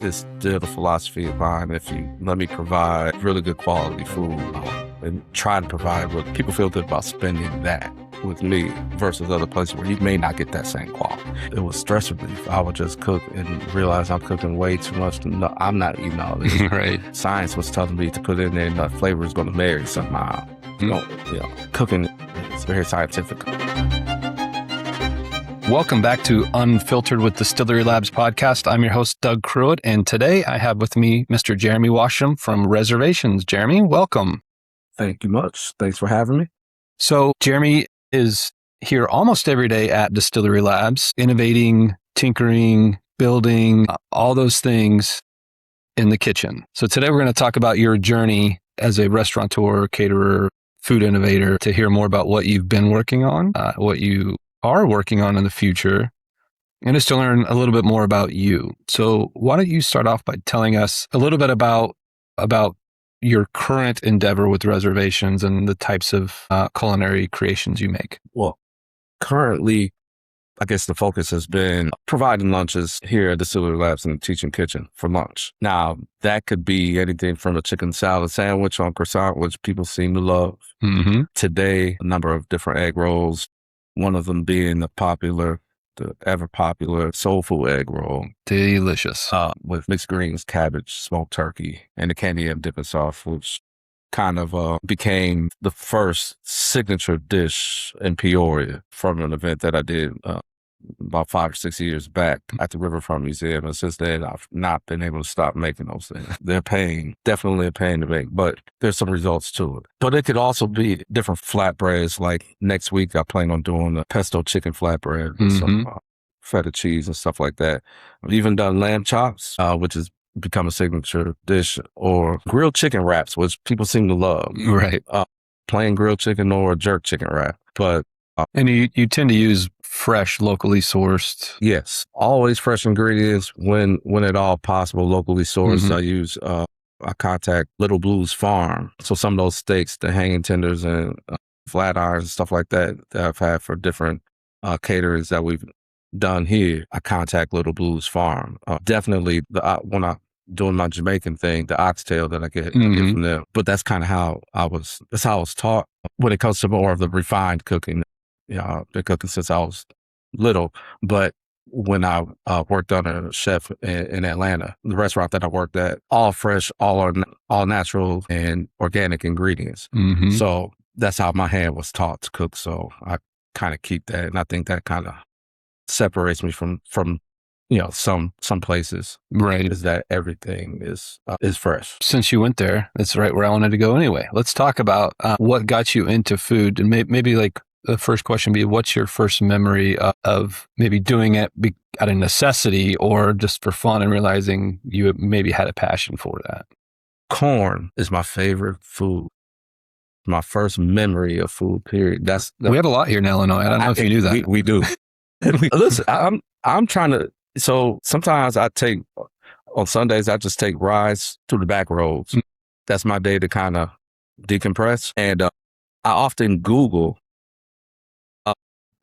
It's still the philosophy of mine. If you let me provide really good quality food and try to provide what people feel good about spending that with me versus other places where you may not get that same quality. It was stress relief. I would just cook and realize I'm cooking way too much. No, I'm not eating all this. Right. Science was telling me to put in there and the flavor is going to marry somehow. Cooking is very scientific. Welcome back to Unfiltered with Distillery Labs podcast. I'm your host, Doug Cruitt, and today I have with me Mr. Jeremy Washum from Reservations. Jeremy, welcome. Thank you much. Thanks for having me. So Jeremy is here almost every day at Distillery Labs, innovating, tinkering, building, all those things in the kitchen. So today we're going to talk about your journey as a restaurateur, caterer, food innovator, to hear more about what you've been working on, what you are working on in the future, and just to learn a little bit more about you. So why don't you start off by telling us a little bit about your current endeavor with Reservations and the types of culinary creations you make? Well, currently, I guess the focus has been providing lunches here at Distillery Labs in the Teaching Kitchen for lunch. Now, that could be anything from a chicken salad sandwich on croissant, which people seem to love. Mm-hmm. Today, a number of different egg rolls, one of them being the ever popular soul food egg roll. Delicious. With mixed greens, cabbage, smoked turkey, and the candy yam dipping sauce, which kind of became the first signature dish in Peoria from an event that I did about 5 or 6 years back at the Riverfront Museum. And since then, I've not been able to stop making those things. They're definitely a pain to make, but there's some results to it. But it could also be different flatbreads. Like next week, I plan on doing a pesto chicken flatbread with some feta cheese and stuff like that. I've even done lamb chops, which has become a signature dish, or grilled chicken wraps, which people seem to love. Right. Plain grilled chicken or a jerk chicken wrap. But and you tend to use fresh, locally sourced. Yes, always fresh ingredients when at all possible, locally sourced. I contact Little Blues Farm. So some of those steaks, the hanging tenders and flat irons and stuff like that I've had for different caterers that we've done here, I contact Little Blues Farm. Definitely when I doing my Jamaican thing, the oxtail that I get from them. But that's kind of how I was taught when it comes to more of the refined cooking. I've been cooking since I was little, but when I worked under a chef in Atlanta, the restaurant that I worked at, all fresh, all natural and organic ingredients. Mm-hmm. So that's how my hand was taught to cook. So I kind of keep that, and I think that kind of separates me from some places. Right. Is that everything is fresh. Since you went there, that's right where I wanted to go anyway. Let's talk about what got you into food, and maybe like the first question be, what's your first memory of maybe doing it out of necessity or just for fun and realizing you maybe had a passion for that? Corn is my favorite food. My first memory of food, period. We have a lot here in Illinois. I don't know if you knew that. We do. Listen, I'm trying to, so sometimes on Sundays, I just take rides through the back roads. That's my day to kind of decompress. And I often Google,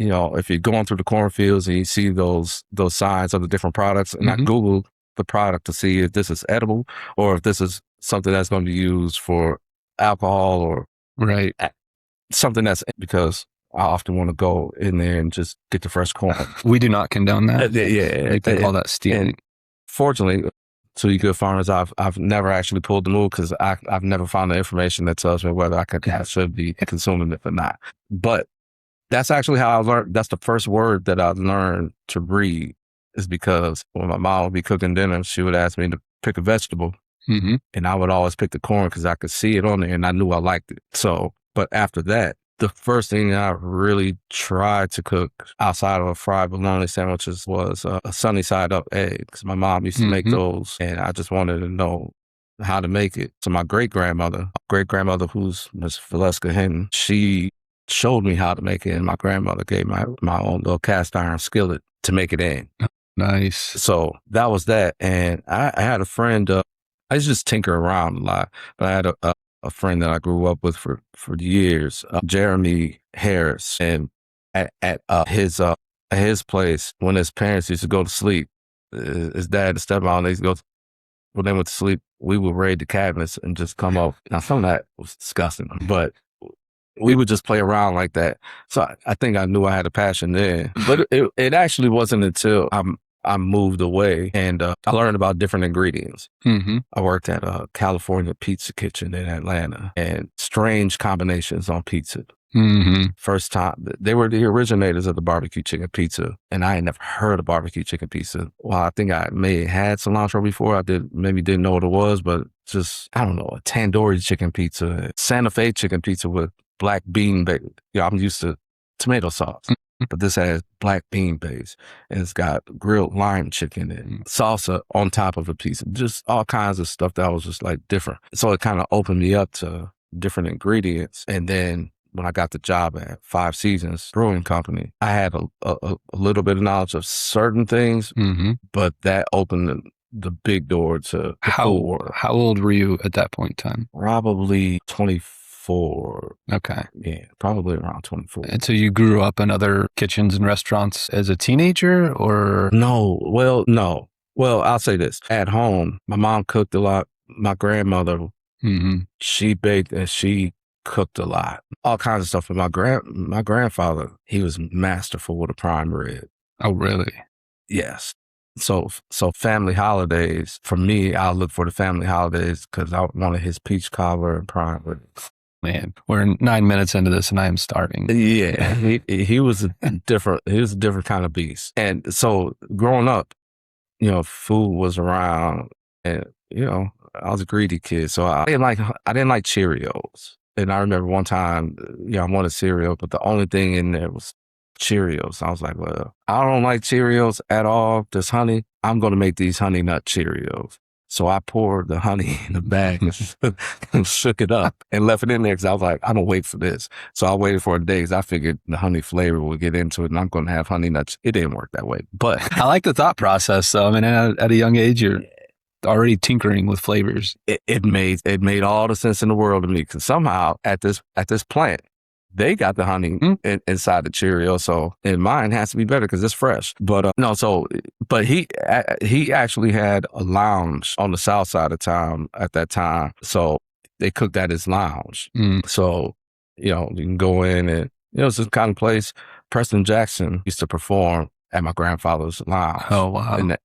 if you're going through the cornfields and you see those signs of the different products, and I Google the product to see if this is edible or if this is something that's going to be used for alcohol or something that's, because I often want to go in there and just get the fresh corn. We do not condone that. They call that stealing. Fortunately, to you good farmers, I've never actually pulled the move because I've never found the information that tells me whether I should be consuming it or not. But that's actually how I learned. That's the first word that I learned to read, is because when my mom would be cooking dinner, she would ask me to pick a vegetable. And I would always pick the corn because I could see it on there and I knew I liked it. So, but after that, the first thing I really tried to cook outside of fried bologna sandwiches was a sunny side up egg, because my mom used to make those and I just wanted to know how to make it. So my great-grandmother, who's Miss Valeska Hinton, she showed me how to make it, and my grandmother gave my own little cast iron skillet to make it in. Nice. So that was that. And I had a friend, I used to just tinker around a lot, but I had a friend that I grew up with for years, Jeremy Harris, and at his place, when his parents used to go to sleep, his dad and stepmom, they used to go when they went to sleep, we would raid the cabinets and just come up. Now, some of that was disgusting, but we would just play around like that. So I think I knew I had a passion there. But it actually wasn't until I moved away and I learned about different ingredients. Mm-hmm. I worked at a California pizza kitchen in Atlanta, and strange combinations on pizza. Mm-hmm. First time, they were the originators of the barbecue chicken pizza, and I had never heard of barbecue chicken pizza. Well, I think I may have had cilantro before. I didn't know what it was, but just, I don't know, a tandoori chicken pizza, Santa Fe chicken pizza with black bean base. Yeah, I'm used to tomato sauce, but this has black bean base, and it's got grilled lime chicken and salsa on top of the pizza. Just all kinds of stuff that was just like different. So it kind of opened me up to different ingredients, and then when I got the job at 5 Seasons Brewing Company, I had a little bit of knowledge of certain things, but that opened the big door to the food world. How old were you at that point in time? Probably 24. Okay. Yeah, probably around 24. And so you grew up in other kitchens and restaurants as a teenager, or? No. Well, I'll say this. At home, my mom cooked a lot. My grandmother, she baked and she cooked a lot. All kinds of stuff. And my grandfather, he was masterful with a prime rib. Oh, really? Yes. So family holidays, for me, I'll look for the family holidays because I wanted his peach cobbler and prime rib. Man, we're 9 minutes into this and I am starving. Yeah, he was a different kind of beast. And so growing up, food was around, and I was a greedy kid, so I didn't like Cheerios. And I remember one time, I wanted cereal, but the only thing in there was Cheerios. I was like, well, I don't like Cheerios at all. There's honey. I'm going to make these honey nut Cheerios. So I poured the honey in the bag and shook it up and left it in there because I was like, I'm going to wait for this. So I waited for a day because I figured the honey flavor would get into it and I'm going to have honey nuts. It didn't work that way. But I like the thought process, though. I mean, at a young age, you're already tinkering with flavors. It made all the sense in the world to me because somehow at this plant, they got the honey inside the Cheerio, so and mine has to be better because it's fresh. But but he actually had a lounge on the south side of town at that time, so they cooked at his lounge. So you can go in and it's this kind of place. Preston Jackson used to perform at my grandfather's lounge. Oh wow! In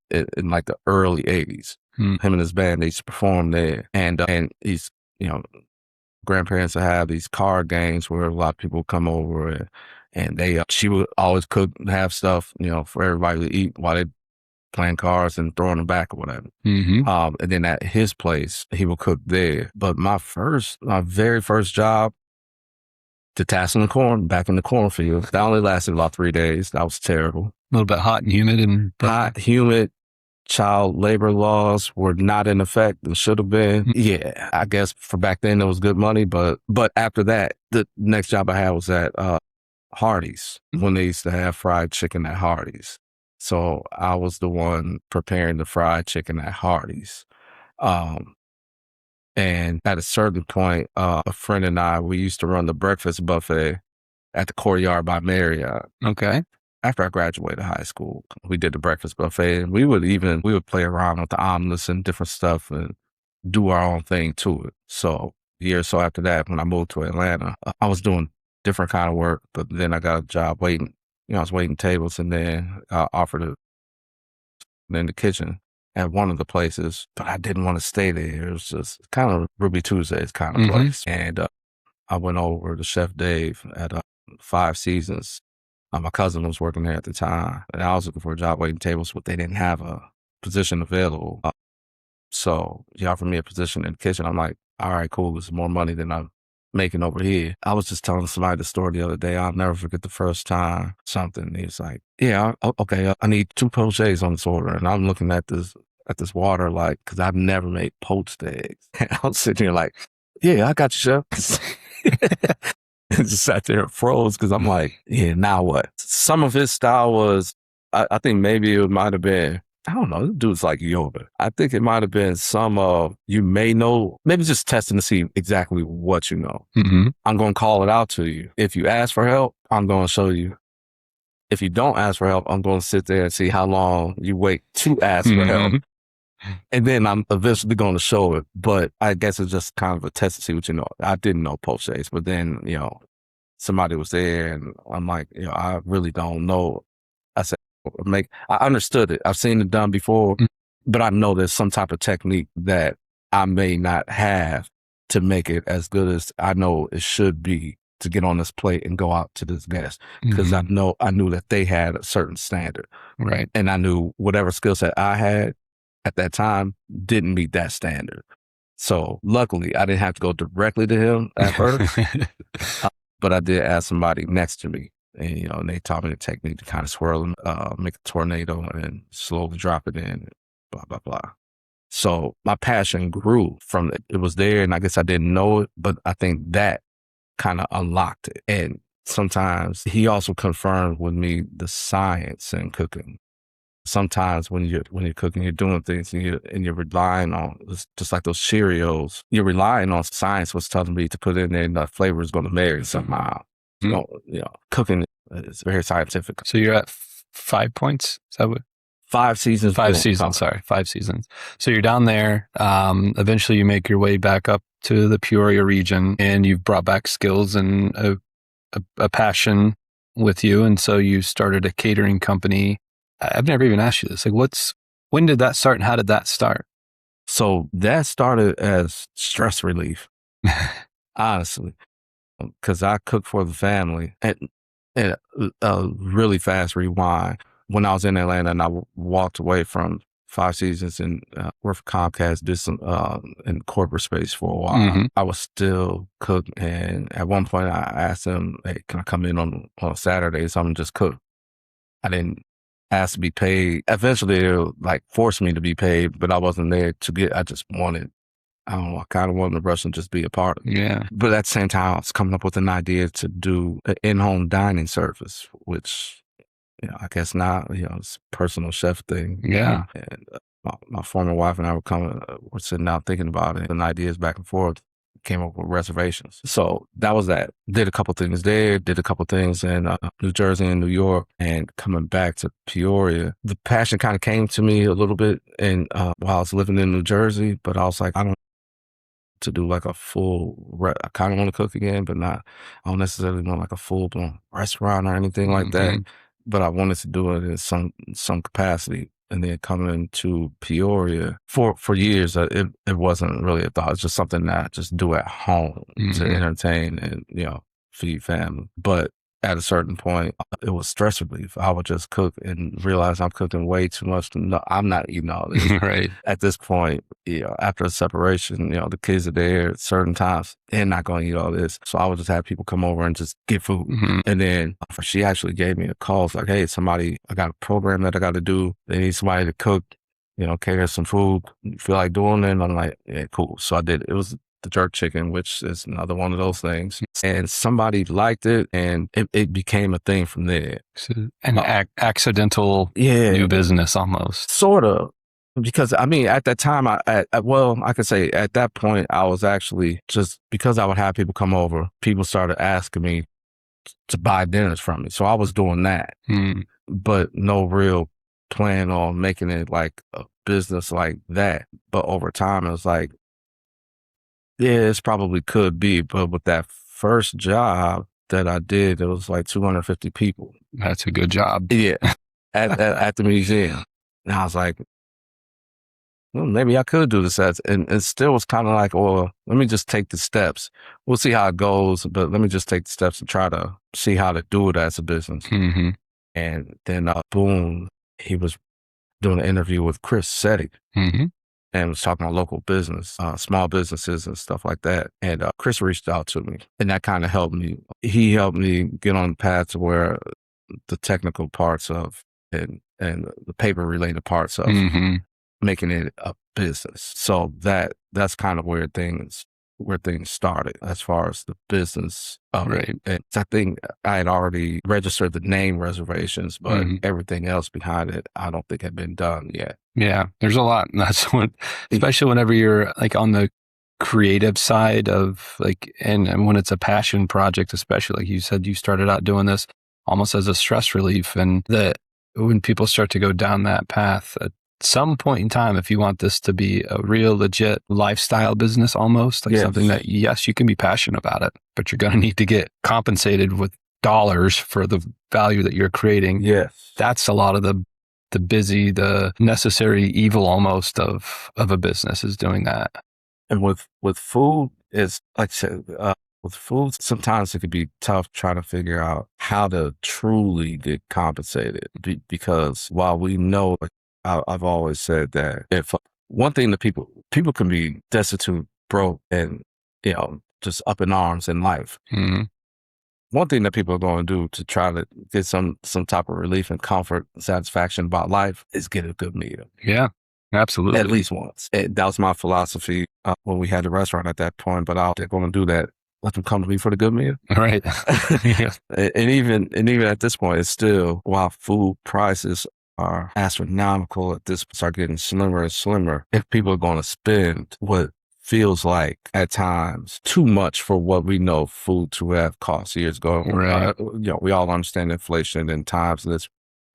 like the early '80s, him and his band, they used to perform there, and he's grandparents would have these card games where a lot of people come over and she would always cook and have stuff, for everybody to eat while they playing cards and throwing them back or whatever. And then at his place, he would cook there. But my very first job, detasseling the corn, back in the cornfield, that only lasted about 3 days. That was terrible. A little bit hot and humid. Hot, humid. Child labor laws were not in effect and should have been. Yeah, I guess for back then it was good money, but after that, the next job I had was at Hardee's when they used to have fried chicken at Hardee's. So I was the one preparing the fried chicken at Hardee's. And at a certain point, a friend and I, we used to run the breakfast buffet at the Courtyard by Marriott. Okay. After I graduated high school, we did the breakfast buffet, and we would play around with the omelets and different stuff and do our own thing to it. So a year or so after that, when I moved to Atlanta, I was doing different kind of work, but then I got a job waiting. I was waiting tables, and then I offered it in the kitchen at one of the places, but I didn't want to stay there. It was just kind of Ruby Tuesdays kind of place. And I went over to Chef Dave at 5 Seasons. My cousin was working there at the time, and I was looking for a job waiting tables, but they didn't have a position available. So he offered me a position in the kitchen. I'm like, all right, cool. This is more money than I'm making over here. I was just telling somebody the story the other day. I'll never forget the first time something. He was like, yeah, okay, I need 2 poachés on this order. And I'm looking at this water like, because I've never made poached eggs. And I was sitting here like, yeah, I got you, chef. And just sat there and froze because I'm like, yeah, now what? Some of his style was, I think maybe it might have been, I don't know, this dude's like Yoda. I think it might have been some of, you may know, maybe just testing to see exactly what you know. I'm going to call it out to you. If you ask for help, I'm going to show you. If you don't ask for help, I'm going to sit there and see how long you wait to ask for help. And then I'm eventually going to show it. But I guess it's just kind of a test to see what I didn't know pochaise, but then, somebody was there and I'm like, I really don't know. I said, I understood it. I've seen it done before, but I know there's some type of technique that I may not have to make it as good as I know it should be to get on this plate and go out to this guest. Because I knew that they had a certain standard. Right. And I knew whatever skill set I had at that time didn't meet that standard. So luckily I didn't have to go directly to him at first, but I did ask somebody next to me. And, and they taught me the technique to kind of swirl and make a tornado and slowly drop it in, blah, blah, blah. So my passion grew from it. It was there, and I guess I didn't know it, but I think that kind of unlocked it. And sometimes he also confirmed with me the science in cooking. Sometimes when you're cooking, you're doing things and you're relying on, just like those Cheerios, you're relying on science was telling me to put in there and the flavor is going to marry somehow. Cooking is very scientific. So you're at 5 points? Is that what? 5 seasons. 5 seasons, sorry. 5 seasons. So you're down there. Eventually you make your way back up to the Peoria region and you've brought back skills and a passion with you. And so you started a catering company. I've never even asked you this. Like when did that start and how did that start? So that started as stress relief, honestly, because I cooked for the family. And a really fast rewind. When I was in Atlanta and I walked away from 5 seasons and worked for Comcast, did some in corporate space for a while. I was still cooking. And at one point I asked them, hey, can I come in on a Saturday so I'm just cook? I didn't ask to be paid. Eventually they forced me to be paid, but I wasn't there I just wanted, I don't know, I kind of wanted to rush and just be a part of it. Yeah. But at the same time, I was coming up with an idea to do an in-home dining service, which, I guess now, it's a personal chef thing. Yeah. And my former wife and I were sitting down thinking about it and ideas back and forth, came up with reservations. So that was that. Did a couple things there, did a couple things in New Jersey and New York, and coming back to Peoria, the passion kind of came to me a little bit and while I was living in New Jersey, but I was like, I don't to do like a full, I kind of want to cook again, but I don't necessarily want like a full-blown restaurant or anything like that. But I wanted to do it in some capacity. And then coming to Peoria for years, it wasn't really a thought. It's just something that I just do at home to entertain and, feed family. But at a certain point, it was stress relief. I would just cook and realize I'm cooking way too much. I'm not eating all this. Right. At this point, after a separation, the kids are there at certain times. They're not going to eat all this. So I would just have people come over and just get food. And then she actually gave me a call. It's like, hey, I got a program that I got to do. They need somebody to cook, cater some food. You feel like doing it? And I'm like, yeah, cool. So I did it. It was the jerk chicken, which is another one of those things. And somebody liked it and it became a thing from there. An accidental new business almost. Sort of. Because at that time, I could say at that point, I was actually just, because I would have people come over, people started asking me to buy dinners from me. So I was doing that, but no real plan on making it like a business like that. But over time, it was like, yeah, it's probably could be. But with that first job that I did, it was like 250 people. That's a good job. Yeah. At the museum. And I was like, well, maybe I could do this. And it still was kind of like, well, let me just take the steps. We'll see how it goes, but let me just take the steps and try to see how to do it as a business. And then, boom, he was doing an interview with Chris Setti and was talking about local business, small businesses and stuff like that. And Chris reached out to me and that kind of helped me. He helped me get on the path to where the technical parts of and the paper related parts of making it a business. So that's kind of where things started as far as the business of it. And I think I had already registered the name reservations, but everything else behind it, I don't think had been done yet. Yeah, there's a lot. And that's what, especially whenever you're like on the creative side of like, and when it's a passion project, especially like you said, you started out doing this almost as a stress relief. And that when people start to go down that path, some point in time, if you want this to be a real legit lifestyle business, almost like something that, yes, you can be passionate about it, but you're going to need to get compensated with dollars for the value that you're creating. Yes. That's a lot of the necessary evil almost of a business, is doing that. And with food, it's like I said, with food, sometimes it can be tough trying to figure out how to truly get compensated. Because while we know, I've always said that if one thing that people can be destitute, broke, and just up in arms in life. Mm-hmm. One thing that people are going to do to try to get some type of relief and comfort, satisfaction about life is get a good meal. Yeah, absolutely. At least once. That was my philosophy when we had the restaurant at that point. But they're going to do that. Let them come to me for the good meal. Right. Yeah. And even at this point, it's still, while food prices are astronomical, at this start getting slimmer and slimmer. If people are going to spend what feels like at times too much for what we know food to have cost years ago. Right. We all understand inflation and times this,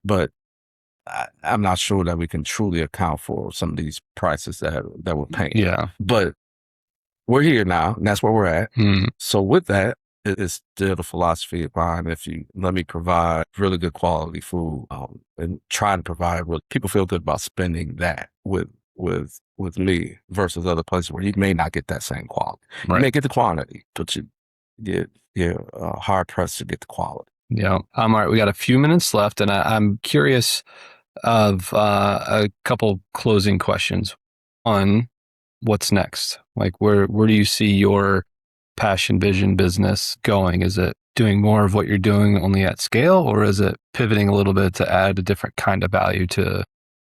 but I'm not sure that we can truly account for some of these prices that we're paying. Yeah. But we're here now, and that's where we're at. Mm. So with that, it's still the philosophy of mine. If you let me provide really good quality food, and try to provide what people feel good about spending that with me versus other places where you may not get that same quality. Right. You may get the quantity, but you're hard pressed to get the quality. Yeah. All right. We got a few minutes left, and I'm curious of a couple closing questions. One, what's next? Like, where do you see your passion vision business going? Is it doing more of what you're doing only at scale, or is it pivoting a little bit to add a different kind of value to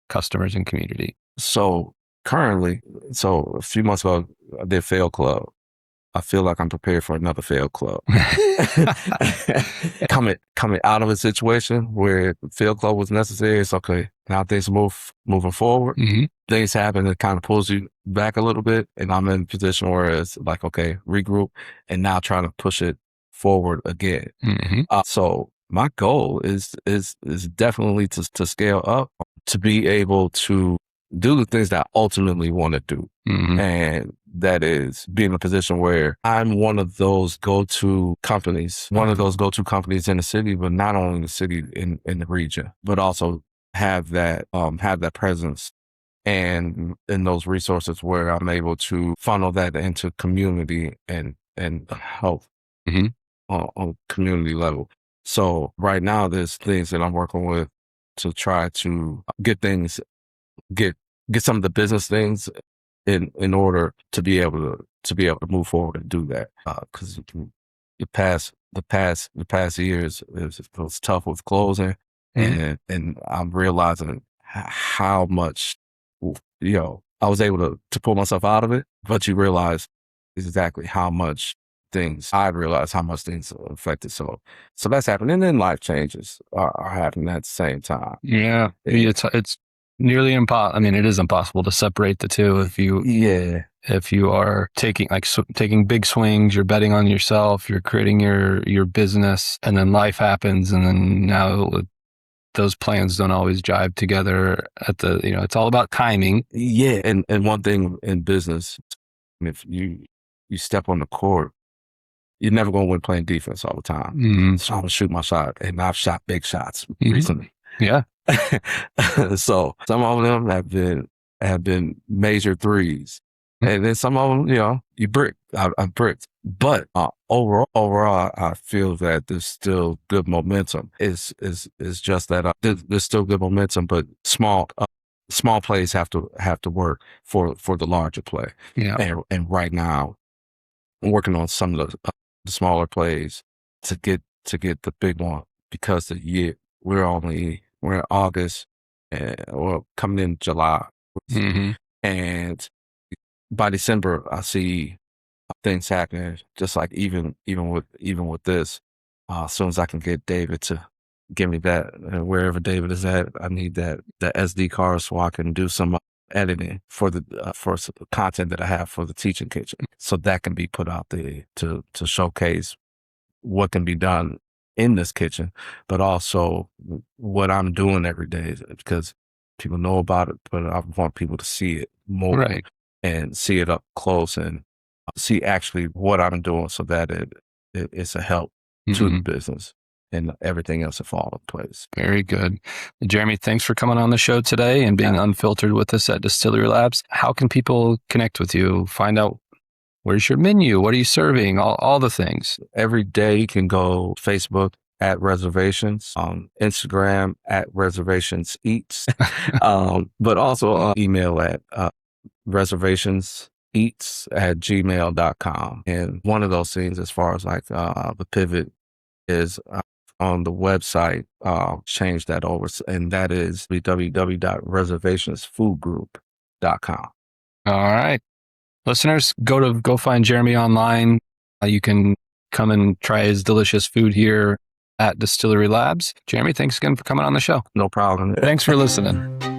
customers and community? So currently, a few months ago, I did Fail Club. I feel like I'm prepared for another Fail Club. Coming out of a situation where Fail Club was necessary, it's okay. Now things moving forward. Mm-hmm. Things happen that kind of pulls you back a little bit, and I'm in a position where it's like, okay, regroup, and now trying to push it forward again. Mm-hmm. So my goal is definitely to scale up, to be able to do the things that I ultimately want to do. Mm-hmm. And that is be in a position where I'm one of those go-to companies in the city, but not only in the city, in the region, but also have that presence and in those resources where I'm able to funnel that into community and help mm-hmm. on community level. So right now there's things that I'm working with to try to get some of the business things in order to be able to move forward and do that. Because the past years it was tough with closing, mm-hmm. and I'm realizing how much I was able to pull myself out of it. But you realize exactly how much things affected. So that's happening, and then life changes are happening at the same time. Yeah, it's nearly impossible. I mean, it is impossible to separate the two. If you are taking big swings, you're betting on yourself, you're creating your business, and then life happens, and then now those plans don't always jive together. It's all about timing. Yeah, and one thing in business, if you step on the court, you're never going to win playing defense all the time. Mm-hmm. So I'm going to shoot my shot, and I've shot big shots recently. Yeah. So some of them have been major threes, and then some of them, you brick. I've bricked, but overall, I feel that there's still good momentum. Is just that there's still good momentum, but small plays have to work for the larger play. Yeah. And right now, I'm working on some of the smaller plays to get the big one, because we're in August, or coming in July, mm-hmm. and by December I see things happening. Just like even with this, as soon as I can get David to give me that, wherever David is at, I need that SD card so I can do some editing for the content that I have for the teaching kitchen, so that can be put out there to showcase what can be done in this kitchen, but also what I'm doing every day. Because people know about it, but I want people to see it more Right. and see it up close and see actually what I'm doing so that it's a help to the business and everything else will fall in place. Very good. Jeremy, thanks for coming on the show today and being unfiltered with us at Distillery Labs. How can people connect with you, find out where's your menu, what are you serving, all the things? Every day you can go Facebook at Reservations, Instagram at Reservations Eats, but also email at reservationseats@gmail.com. And one of those things, as far as like the pivot, is on the website, change that over, and that is www.reservationsfoodgroup.com. All right. Listeners, go find Jeremy online. You can come and try his delicious food here at Distillery Labs. Jeremy, thanks again for coming on the show. No problem. Thanks for listening.